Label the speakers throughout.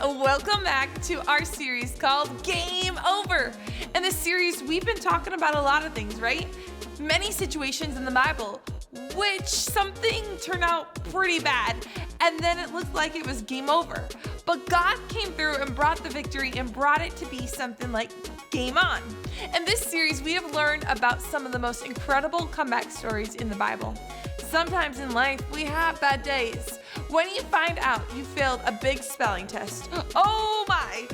Speaker 1: Welcome back to our series called Game Over. In this series, we've been talking about a lot of things, right? Many situations in the Bible, which something turned out pretty bad, and then it looked like it was game over. But God came through and brought the victory and brought it to be something like game on. In this series, we have learned about some of the most incredible comeback stories in the Bible. Sometimes in life, we have bad days. When you find out you failed a big spelling test, oh my,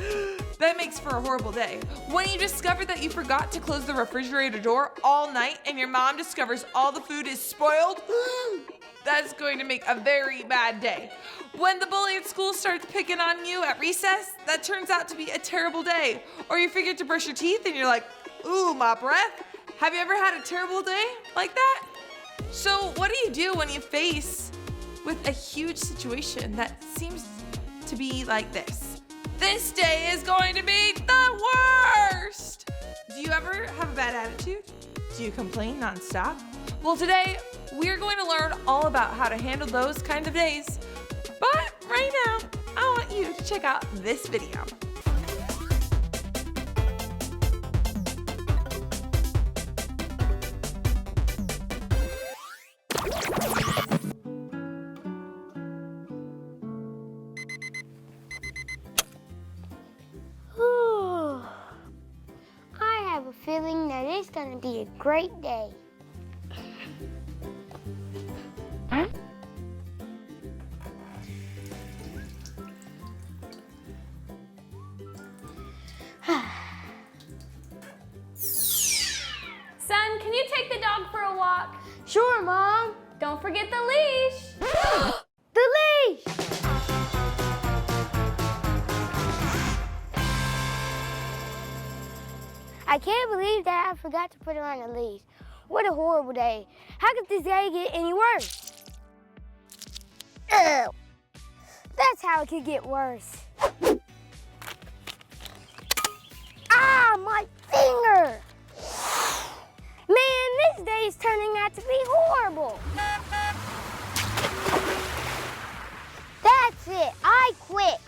Speaker 1: that makes for a horrible day. When you discover that you forgot to close the refrigerator door all night and your mom discovers all the food is spoiled, that's going to make a very bad day. When the bully at school starts picking on you at recess, that turns out to be a terrible day. Or you forget to brush your teeth and you're like, ooh, my breath. Have you ever had a terrible day like that? So what do you do when you face with a huge situation that seems to be like this? This day is going to be the worst! Do you ever have a bad attitude? Do you complain nonstop? Well, today we're going to learn all about how to handle those kind of days. But right now, I want you to check out this video.
Speaker 2: I have a feeling that it's going to be a great day.
Speaker 3: Son, can you take the dog for a walk?
Speaker 2: Sure, Mom.
Speaker 3: Don't forget the leash.
Speaker 2: The leash! I can't believe that I forgot to put her on the leash. What a horrible day. How could this day get any worse? Ugh. That's how it could get worse. Ah, my finger! Man, this day is turning out to be horrible. That's it, I quit.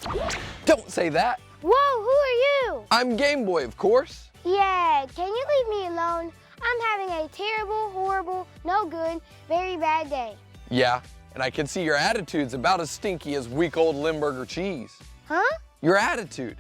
Speaker 4: Don't say that.
Speaker 2: Whoa, who are you?
Speaker 4: I'm Game Boy, of course.
Speaker 2: Yeah, can you leave me alone? I'm having a terrible, horrible, no good, very bad day.
Speaker 4: Yeah, and I can see your attitude's about as stinky as week old Limburger cheese.
Speaker 2: Huh?
Speaker 4: Your attitude.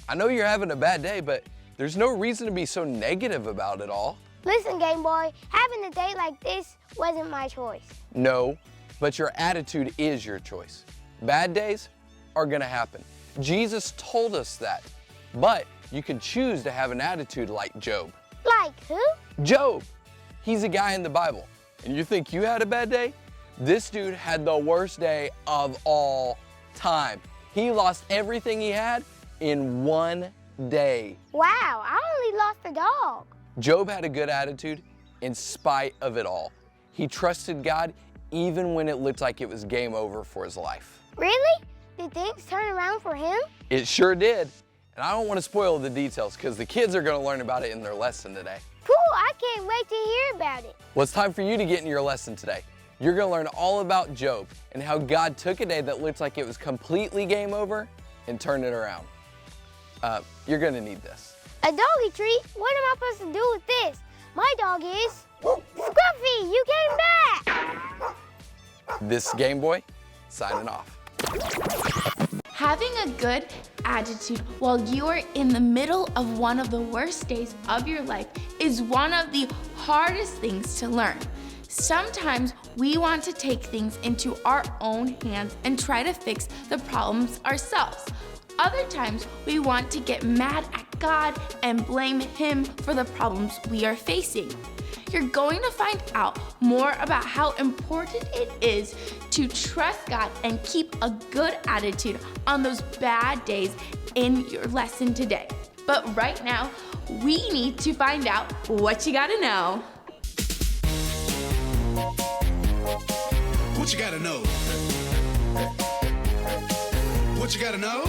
Speaker 4: I know you're having a bad day, but there's no reason to be so negative about it all.
Speaker 2: Listen, Game Boy, having a day like this wasn't my choice.
Speaker 4: No, but your attitude is your choice. Bad days are gonna happen. Jesus told us that, but you can choose to have an attitude like Job.
Speaker 2: Like who?
Speaker 4: Job, he's a guy in the Bible. And you think you had a bad day? This dude had the worst day of all time. He lost everything he had in one day.
Speaker 2: Wow, I only lost a dog.
Speaker 4: Job had a good attitude in spite of it all. He trusted God even when it looked like it was game over for his life.
Speaker 2: Really? Did things turn around for him?
Speaker 4: It sure did. And I don't want to spoil the details because the kids are going to learn about it in their lesson today.
Speaker 2: Cool, I can't wait to hear about it.
Speaker 4: Well, it's time for you to get in your lesson today. You're going to learn all about Job and how God took a day that looked like it was completely game over and turned it around. You're going to need this.
Speaker 2: A doggy treat? What am I supposed to do with this? My dog is Scruffy, you came back!
Speaker 4: This Game Boy, signing off.
Speaker 5: Having a good attitude while you are in the middle of one of the worst days of your life is one of the hardest things to learn. Sometimes we want to take things into our own hands and try to fix the problems ourselves. Other times we want to get mad at God and blame Him for the problems we are facing. You're going to find out more about how important it is to trust God and keep a good attitude on those bad days in your lesson today. But right now, we need to find out what you gotta know.
Speaker 6: What you gotta know? What you gotta know?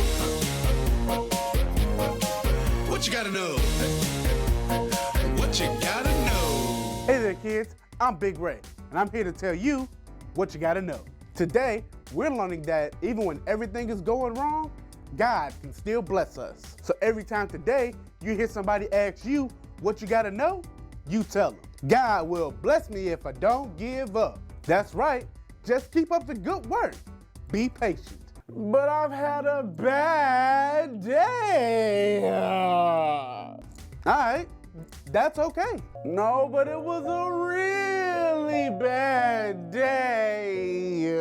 Speaker 6: What you gotta know? What you gotta know?
Speaker 7: Hey there, kids. I'm Big Ray, and I'm here to tell you what you gotta know. Today, we're learning that even when everything is going wrong, God can still bless us. So every time today you hear somebody ask you what you gotta know, you tell them, God will bless me if I don't give up. That's right, just keep up the good work. Be patient. But I've had a bad day. All right, that's okay. No, but it was a really bad day.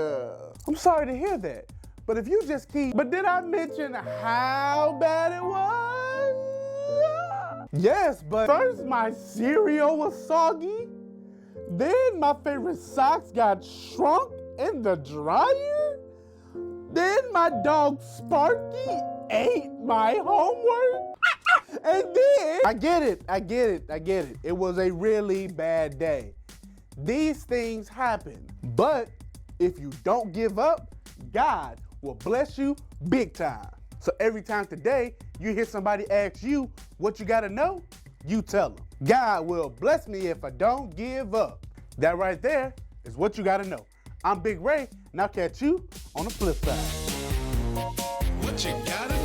Speaker 7: I'm sorry to hear that. But if you just keep, but did I mention how bad it was? Yes, but first my cereal was soggy. Then my favorite socks got shrunk in the dryer. Then my dog Sparky ate my homework. And then, I get it. It was a really bad day. These things happen. But if you don't give up, God will bless you big time. So every time today you hear somebody ask you what you gotta know, you tell them, God will bless me if I don't give up. That right there is what you gotta know. I'm Big Ray, and I'll catch you on the flip side.
Speaker 6: What you gotta know.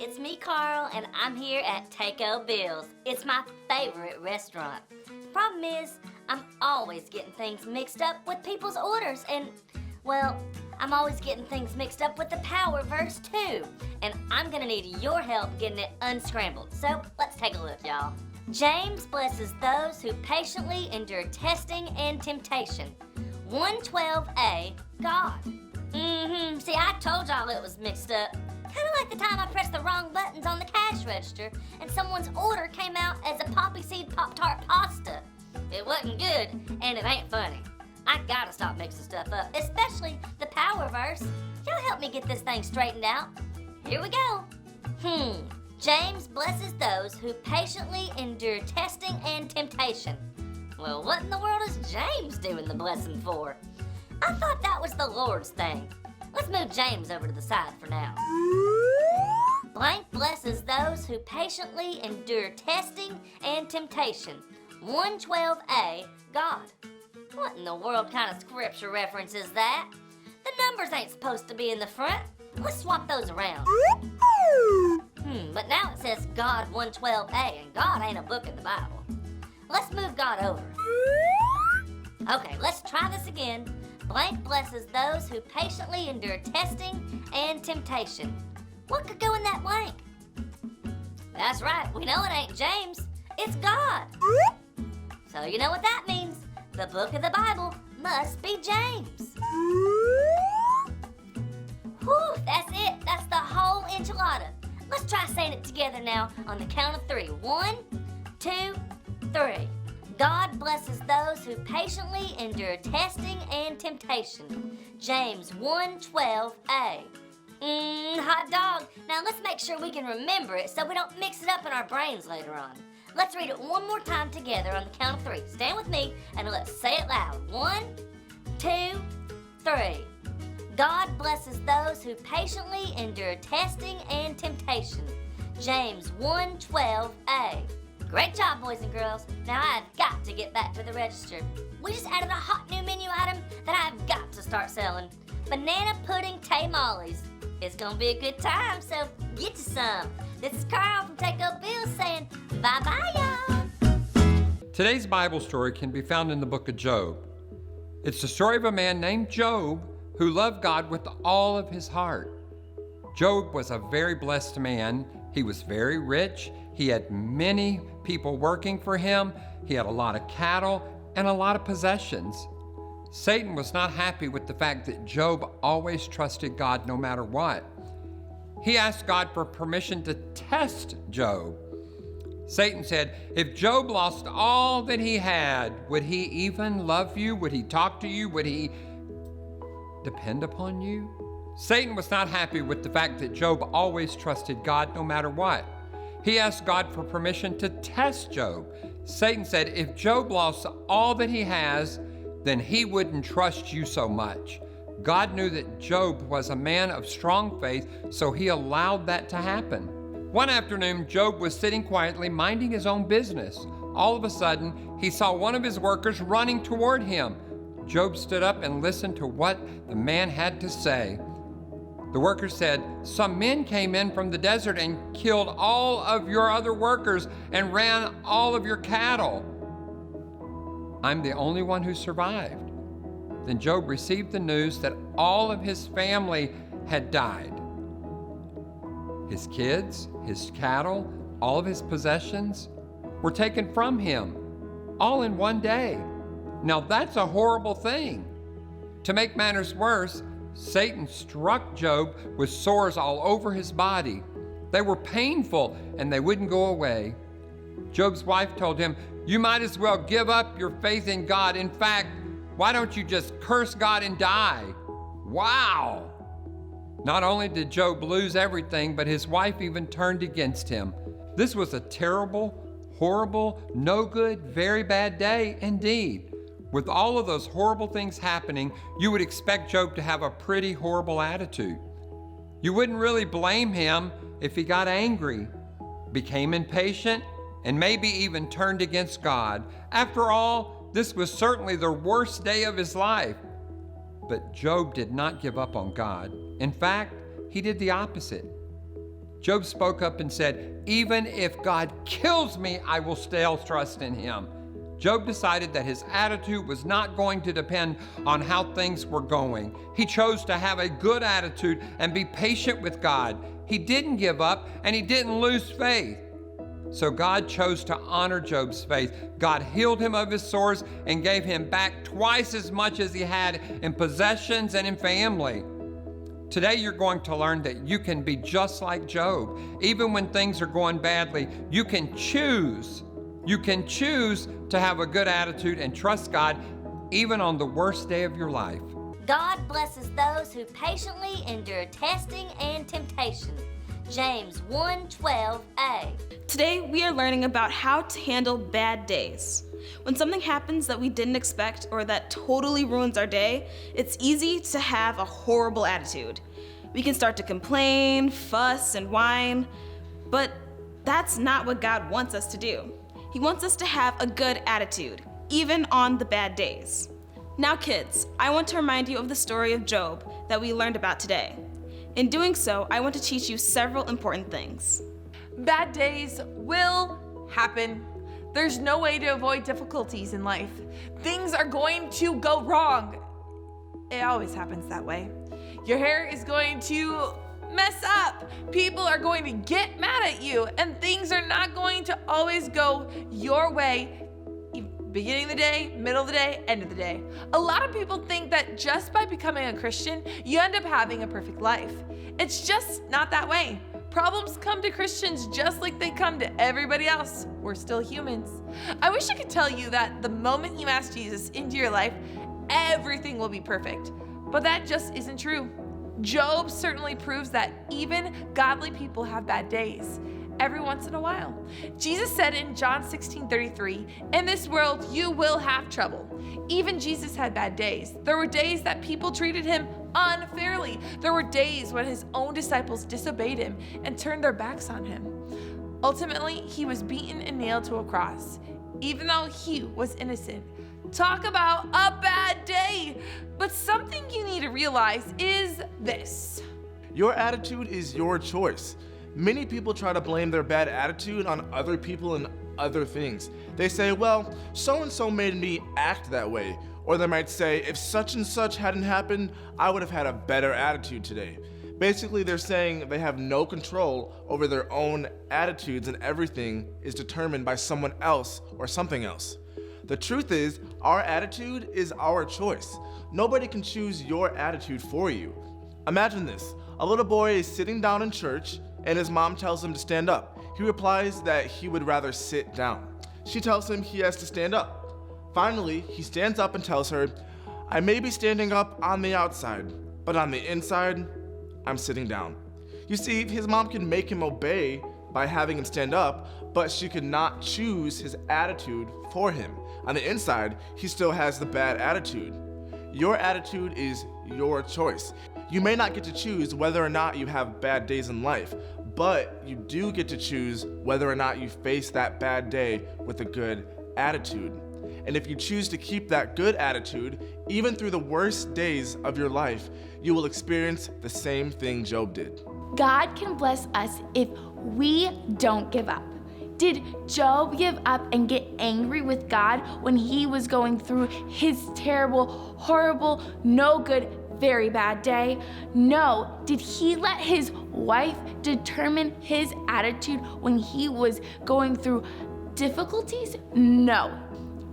Speaker 8: It's me, Carl, and I'm here at Taco Bill's. It's my favorite restaurant. The problem is, I'm always getting things mixed up with people's orders, and, well, I'm always getting things mixed up with the power verse too. And I'm gonna need your help getting it unscrambled. So let's take a look, y'all. James blesses those who patiently endure testing and temptation. 112a, God. See, I told y'all it was mixed up. Kind of like the time I pressed the wrong buttons on the cash register and someone's order came out as a poppy seed Pop-Tart pasta. It wasn't good, and it ain't funny. I gotta stop mixing stuff up, especially the power verse. Y'all help me get this thing straightened out. Here we go. James blesses those who patiently endure testing and temptation. Well, what in the world is James doing the blessing for? I thought that was the Lord's thing. Let's move James over to the side for now. Blank blesses those who patiently endure testing and temptation. 112a, God. What in the world kind of scripture reference is that? The numbers ain't supposed to be in the front. Let's swap those around. But now it says God 112a, and God ain't a book in the Bible. Let's move God over. Okay, let's try this again. Blank blesses those who patiently endure testing and temptation. What could go in that blank? That's right, we know it ain't James. It's God. So you know what that means. The book of the Bible must be James. Whew, that's it. That's the whole enchilada. Let's try saying it together now on the count of 3. 1, 2, 3. God blesses those who patiently endure testing and temptation. James 1:12a. Hot dog. Now let's make sure we can remember it so we don't mix it up in our brains later on. Let's read it one more time together on the count of 3. Stand with me and let's say it loud. 1, 2, 3. God blesses those who patiently endure testing and temptation. James 1:12a. Great job, boys and girls. Now I've got to get back to the register. We just added a hot new menu item that I've got to start selling. Banana pudding tamales. It's gonna be a good time, so get you some. This is Carl from Taco Bill's saying bye-bye, y'all.
Speaker 9: Today's Bible story can be found in the book of Job. It's the story of a man named Job who loved God with all of his heart. Job was a very blessed man. He was very rich. He had many people working for him. He had a lot of cattle and a lot of possessions. Satan was not happy with the fact that Job always trusted God no matter what. He asked God for permission to test Job. Satan said, if Job lost all that he had, would he even love you? Would he talk to you? Would he depend upon you? Satan was not happy with the fact that Job always trusted God no matter what. He asked God for permission to test Job. Satan said, if Job lost all that he has, then he wouldn't trust you so much. God knew that Job was a man of strong faith, so he allowed that to happen. One afternoon, Job was sitting quietly, minding his own business. All of a sudden, he saw one of his workers running toward him. Job stood up and listened to what the man had to say. The worker said, some men came in from the desert and killed all of your other workers and ran all of your cattle. I'm the only one who survived. Then Job received the news that all of his family had died. His kids, his cattle, all of his possessions were taken from him, all in one day. Now that's a horrible thing. To make matters worse, Satan struck Job with sores all over his body. They were painful and they wouldn't go away. Job's wife told him, you might as well give up your faith in God. In fact, why don't you just curse God and die? Wow! Not only did Job lose everything, but his wife even turned against him. This was a terrible, horrible, no good, very bad day indeed. With all of those horrible things happening, you would expect Job to have a pretty horrible attitude. You wouldn't really blame him if he got angry, became impatient, and maybe even turned against God. After all, this was certainly the worst day of his life. But Job did not give up on God. In fact, he did the opposite. Job spoke up and said, even if God kills me, I will still trust in him. Job decided that his attitude was not going to depend on how things were going. He chose to have a good attitude and be patient with God. He didn't give up and he didn't lose faith. So God chose to honor Job's faith. God healed him of his sores and gave him back twice as much as he had in possessions and in family. Today you're going to learn that you can be just like Job. Even when things are going badly, you can choose. You can choose to have a good attitude and trust God even on the worst day of your life.
Speaker 8: God blesses those who patiently endure testing and temptation. James 1:12a.
Speaker 10: Today we are learning about how to handle bad days. When something happens that we didn't expect or that totally ruins our day, it's easy to have a horrible attitude. We can start to complain, fuss, and whine, but that's not what God wants us to do. He wants us to have a good attitude, even on the bad days. Now kids, I want to remind you of the story of Job that we learned about today. In doing so, I want to teach you several important things.
Speaker 1: Bad days will happen. There's no way to avoid difficulties in life. Things are going to go wrong. It always happens that way. Your hair is going to mess up. People are going to get mad at you, and things are not going to always go your way. Beginning of the day, middle of the day, end of the day. A lot of people think that just by becoming a Christian, you end up having a perfect life. It's just not that way. Problems come to Christians just like they come to everybody else. We're still humans. I wish I could tell you that the moment you ask Jesus into your life, everything will be perfect. But that just isn't true. Job certainly proves that even godly people have bad days. Every once in a while. Jesus said in John 16:33, in this world you will have trouble. Even Jesus had bad days. There were days that people treated him unfairly. There were days when his own disciples disobeyed him and turned their backs on him. Ultimately, he was beaten and nailed to a cross, even though he was innocent. Talk about a bad day. But something you need to realize is this.
Speaker 11: Your attitude is your choice. Many people try to blame their bad attitude on other people and other things. They say, well, so-and-so made me act that way. Or they might say, if such and such hadn't happened, I would have had a better attitude today. Basically, they're saying they have no control over their own attitudes and everything is determined by someone else or something else. The truth is, our attitude is our choice. Nobody can choose your attitude for you. Imagine this. A little boy is sitting down in church and his mom tells him to stand up. He replies that he would rather sit down. She tells him he has to stand up. Finally, he stands up and tells her, I may be standing up on the outside, but on the inside, I'm sitting down. You see, his mom can make him obey by having him stand up, but she could not choose his attitude for him. On the inside, he still has the bad attitude. Your attitude is your choice. You may not get to choose whether or not you have bad days in life, but you do get to choose whether or not you face that bad day with a good attitude. And if you choose to keep that good attitude, even through the worst days of your life, you will experience the same thing Job did.
Speaker 5: God can bless us if we don't give up. Did Job give up and get angry with God when he was going through his terrible, horrible, no good, very bad day? No. Did he let his wife determine his attitude when he was going through difficulties? No.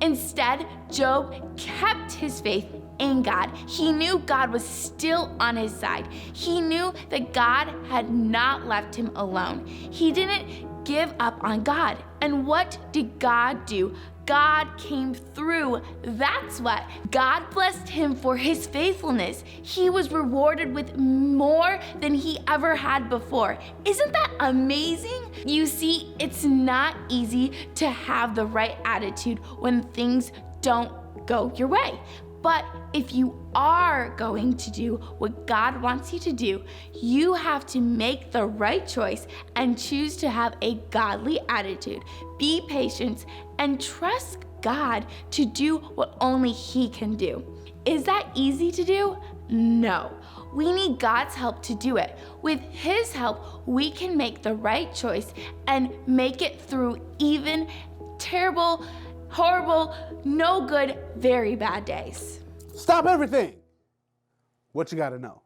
Speaker 5: Instead, Job kept his faith in God. He knew God was still on his side. He knew that God had not left him alone. He didn't give up on God. And what did God do? God came through. That's what. God blessed him for his faithfulness. He was rewarded with more than he ever had before. Isn't that amazing? You see, it's not easy to have the right attitude when things don't go your way. But if you are going to do what God wants you to do, you have to make the right choice and choose to have a godly attitude. Be patient and trust God to do what only He can do. Is that easy to do? No. We need God's help to do it. With His help, we can make the right choice and make it through even terrible, horrible, no good, very bad days.
Speaker 7: Stop everything. What you gotta know?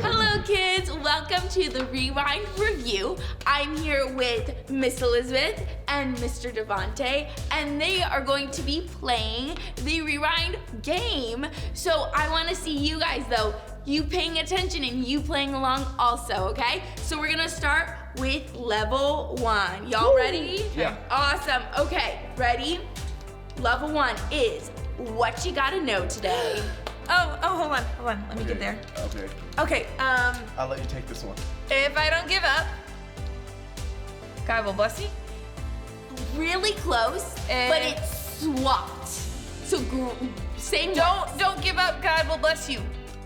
Speaker 5: Hello kids, welcome to the Rewind Review. I'm here with Miss Elizabeth and Mr. Devante, and they are going to be playing the Rewind game. So I want to see you guys though, you paying attention and you playing along also, okay? So we're gonna start with level 1. Y'all ready?
Speaker 11: Yeah.
Speaker 5: Awesome, okay, ready? Level 1 is what you gotta know today.
Speaker 1: Oh, hold on. Let me get there.
Speaker 11: Okay.
Speaker 1: Okay,
Speaker 11: I'll let you take this one.
Speaker 1: if I don't give up, God will bless me.
Speaker 5: Really close, but it's swapped. So same words.
Speaker 1: Don't give up, God will bless you.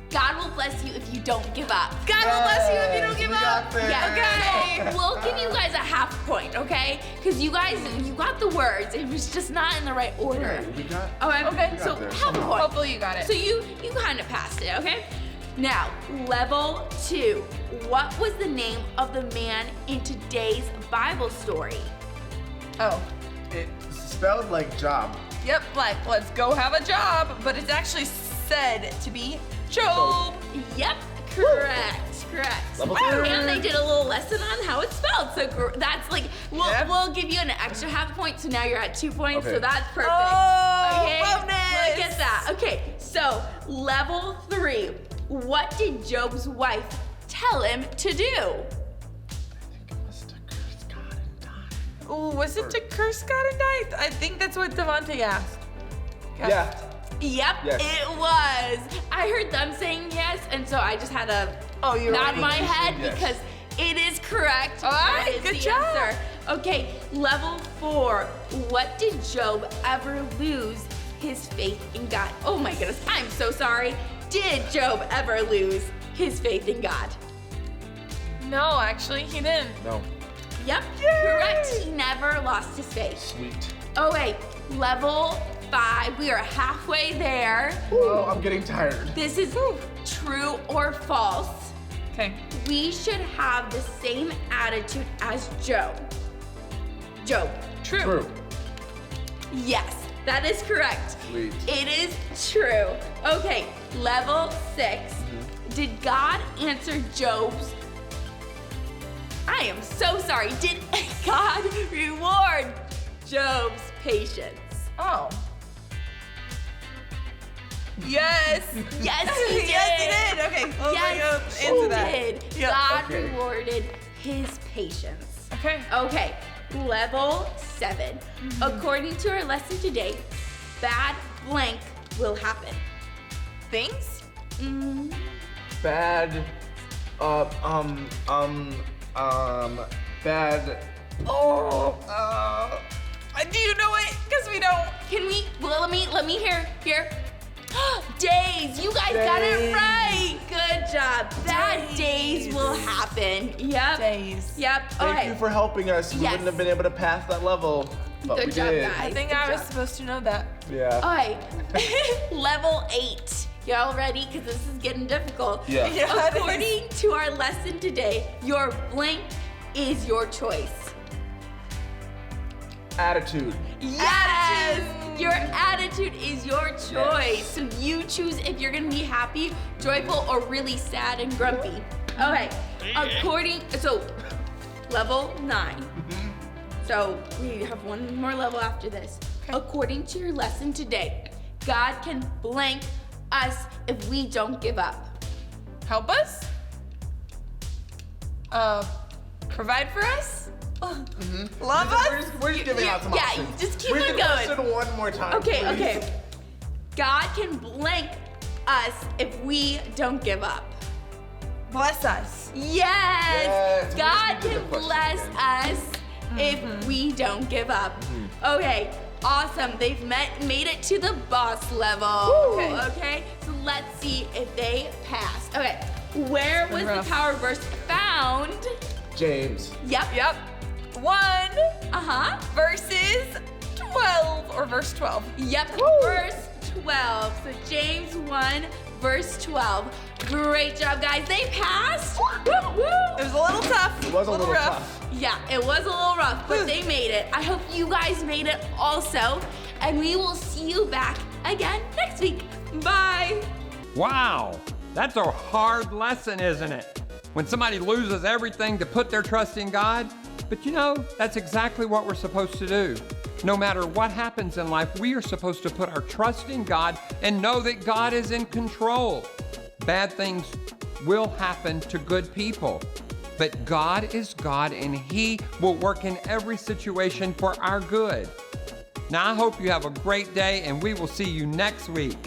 Speaker 5: God will bless you if you don't give up.
Speaker 1: God will bless you if you don't give up.
Speaker 5: Yeah.
Speaker 1: Okay.
Speaker 5: We'll give you guys a half point, okay? Because you guys, you got the words. It was just not in the right order.
Speaker 11: We got.
Speaker 5: Okay. So
Speaker 11: there.
Speaker 5: half a point.
Speaker 1: Hopefully you got it.
Speaker 5: So you kind of passed it, okay? Now, level 2. What was the name of the man in today's Bible story?
Speaker 1: Oh,
Speaker 11: It's spelled like job.
Speaker 1: yep, like let's go have a job, but it's actually said to be Job.
Speaker 5: Yep, correct.
Speaker 11: Level 3.
Speaker 5: And they did a little lesson on how it's spelled. So that's like,
Speaker 1: Yep.
Speaker 5: we'll give you an extra half point. So now you're at 2 points.
Speaker 11: Okay.
Speaker 5: So that's perfect.
Speaker 1: Oh,
Speaker 5: okay.
Speaker 1: bonus.
Speaker 5: Look at that. Okay, so level 3. What did Job's wife tell him to do?
Speaker 1: Ooh, was it to curse God and die? I think that's what Devante asked.
Speaker 11: Yeah.
Speaker 5: Yep,
Speaker 11: Yes.
Speaker 5: it was. I heard them saying yes, and so I just had to
Speaker 1: you
Speaker 5: nod
Speaker 1: already
Speaker 5: my
Speaker 1: said
Speaker 5: head
Speaker 11: yes.
Speaker 5: because it is correct.
Speaker 1: All right,
Speaker 5: That is
Speaker 1: good
Speaker 5: the
Speaker 1: job.
Speaker 5: answer. Okay, level 4. What did Job ever lose his faith in God? Oh my goodness, I'm so sorry. Did Job ever lose his faith in God?
Speaker 1: No, actually, he didn't.
Speaker 11: No.
Speaker 5: Yep, correct. He never lost his faith.
Speaker 11: Sweet.
Speaker 5: Okay, level 5. We are halfway there.
Speaker 11: Oh, I'm getting tired.
Speaker 5: This is true or false.
Speaker 1: Okay.
Speaker 5: We should have the same attitude as Job. Job.
Speaker 1: True.
Speaker 5: Yes, that is correct.
Speaker 11: Sweet.
Speaker 5: It is true. Okay, level 6. Did God answer Job's? I am so sorry. Did God reward Job's patience?
Speaker 1: Oh. Yes.
Speaker 5: Yes, he did.
Speaker 1: Yes, he did. Okay, we'll
Speaker 5: Yes,
Speaker 1: answer
Speaker 5: he
Speaker 1: that.
Speaker 5: did.
Speaker 1: Yep.
Speaker 5: God
Speaker 11: Okay.
Speaker 5: rewarded his patience.
Speaker 1: Okay.
Speaker 5: Okay, level 7. According to our lesson today, bad blank will happen.
Speaker 1: Things?
Speaker 11: Bad, bad.
Speaker 1: Do you know it? Because we don't.
Speaker 5: Can we? Well, let me hear. Days. You guys got it
Speaker 11: Days.
Speaker 5: right. Good job. Bad days will happen. Yep.
Speaker 1: Days.
Speaker 5: Yep.
Speaker 11: Thank
Speaker 5: Okay.
Speaker 11: you for helping us. We
Speaker 5: Yes.
Speaker 11: wouldn't have been able to pass that level, but
Speaker 5: Good
Speaker 11: we
Speaker 5: job,
Speaker 11: did.
Speaker 5: guys.
Speaker 1: I think
Speaker 5: Good
Speaker 1: I was
Speaker 5: job.
Speaker 1: supposed to know that.
Speaker 11: Yeah.
Speaker 5: All right. Level 8. Y'all ready? Because this is getting difficult.
Speaker 11: Yeah.
Speaker 1: Yeah, it is.
Speaker 5: According to our lesson today, your blank is your choice.
Speaker 11: Attitude.
Speaker 5: Yes! Your attitude is your choice. So you choose if you're gonna be happy, joyful, or really sad and grumpy. Okay. So level 9. So we have one more level after this. According to your lesson today, God can blank us if we don't give up.
Speaker 1: Help us? Provide for us? Love us?
Speaker 11: We're just giving out some
Speaker 5: Yeah,
Speaker 11: options.
Speaker 5: just keep
Speaker 11: Read
Speaker 5: it
Speaker 11: the
Speaker 5: going.
Speaker 11: question one more time.
Speaker 5: Okay,
Speaker 11: please.
Speaker 5: okay. God can blank us if we don't give up.
Speaker 1: Bless us.
Speaker 5: Yes!
Speaker 11: Yes, we
Speaker 5: God
Speaker 11: just read the
Speaker 5: can
Speaker 11: question
Speaker 5: bless
Speaker 11: again.
Speaker 5: us if we don't give up. Okay, awesome. They've made it to the boss level. Okay, so let's see if they pass. Okay, where was
Speaker 1: rough.
Speaker 5: the power verse found?
Speaker 11: James.
Speaker 5: Yep.
Speaker 1: 1 verses 12 or verse 12.
Speaker 5: Yep, verse 12. So James 1, verse 12. Great job, guys. They passed. Woo, woo.
Speaker 1: It was a little tough.
Speaker 11: It was a little
Speaker 1: rough.
Speaker 11: tough.
Speaker 5: Yeah, it was a little rough, but they made it. I hope you guys made it also. And we will see you back again next week. Bye.
Speaker 9: Wow, that's a hard lesson, isn't it? When somebody loses everything to put their trust in God. But you know, that's exactly what we're supposed to do. No matter what happens in life, we are supposed to put our trust in God and know that God is in control. Bad things will happen to good people, but God is God and He will work in every situation for our good. Now, I hope you have a great day and we will see you next week.